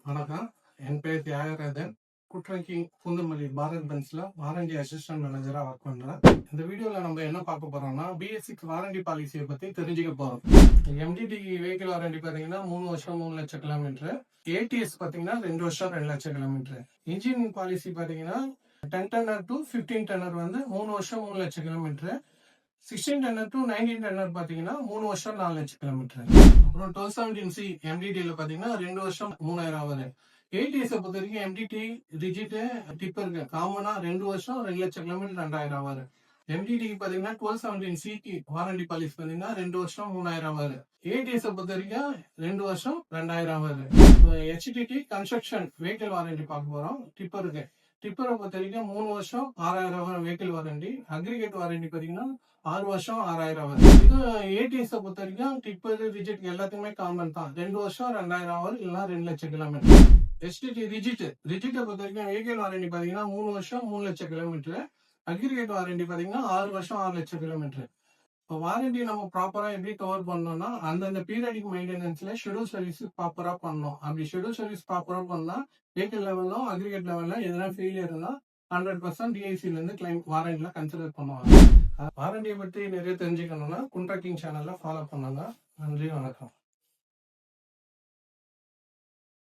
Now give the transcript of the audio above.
வணக்கம். என் பேர் தியாகராஜன். குட்ரங்கிங் பூந்தமல்லி பாரத் பென்ஸ்ல வாரண்டி அசிஸ்டன்ட் மேனேஜரா ஒர்க் பண்றேன். இந்த வீடியோல நம்ம என்ன பார்க்க போறோம்னா BS6 வாரண்டி பாலிசியை பத்தி தெரிஞ்சுக்க போறோம். MDT வெஹிக்கிள் வாரண்டி பாத்தீங்கன்னா 3 வருஷம் 3 லட்சம் கிலோமீட்டர். ATS பாத்தீங்கன்னா 2 வருஷம் 2 லட்சம் கிலோமீட்டர். இன்ஜின் பாலிசி பாத்தீங்கன்னா 10 டன்னர் டு 15 டன்னர் வந்து 3 வருஷம் 3 லட்சம் கிலோமீட்டர். 16 டன்னர் டு 19 டன்னர் பாத்தீங்கன்னா 3 வருஷம் 4 லட்சம் கிலோமீட்டர். அப்புறம் 1217C MDT பாத்தீங்கன்னா 2 வருஷம் 3000 ஆகுது. ATS பொறுத்த வரைக்கும் MDT ரிஜிட் டிப்பருக்கு காமனா 2 வருஷம் 2 லட்சம் கிலோமீட்டர் 2000 ஆவாரு. MDT பாத்தீங்கன்னா 1217C வாரண்டி பாலிசி பாத்தீங்கன்னா 2 வருஷம் 3000 ஆவாரு. ATS பொறுத்த வரைக்கும் 2 வருஷம் 2000 ஆவாரு. HTT கன்ஸ்ட்ரக்ஷன் வெஹிக்கிள் வாரண்டி பார்க்க போறோம். டிப்பரை பொறுத்த வரைக்கும் 3 வருஷம் 6000 வெஹிக்கிள் வாரண்டி. அக்ரிகேட் வாரண்டி பாத்தீங்கன்னா 6 வருஷம் 6000 ஆகுது. இது ATS பொறுத்த வரைக்கும் டிப்பர் ரிஜிட் எல்லாத்துக்குமே காமன் தான். 2 வருஷம் 2000 ஆகும், இல்லைன்னா 2 லட்சம் கிலோமீட்டர். HTT ரிஜிட்டை பொறுத்த வரைக்கும் வெஹிக்கிள் வாரண்டி பாத்தீங்கன்னா 3 வருஷம் 3 லட்சம் கிலோமீட்டர். அக்ரிகேட் வாரண்டி பாத்தீங்கன்னா 6 வருஷம் 6 லட்சம் கிலோமீட்டர். இப்போ வாரண்டி நம்ம ப்ராப்பரா எப்படி கவர் பண்ணோம்னா அந்தந்த பீரியடிக் மெயின்டெனன்ஸ்ல ஷெடியூல் சர்வீஸ் ப்ராப்பரா பண்ணணும். அப்படி ஷெடியூல் சர்வீஸ் ப்ராப்பரா பண்ணா வெஹிக்கிள் லெவலும் அக்ரிகேட் லெவல்ல எதனா ஃபெயிலியர்னா 100% DICல இருந்து கிளைம் வாரண்டில கன்சிடர் பண்ணுவாங்க. வாரண்டியை பற்றி நிறைய தெரிஞ்சுக்கணும்னா குண்ட்ராக்கிங் சேனல்ல ஃபாலோ பண்ணுங்க. நன்றி, வணக்கம்.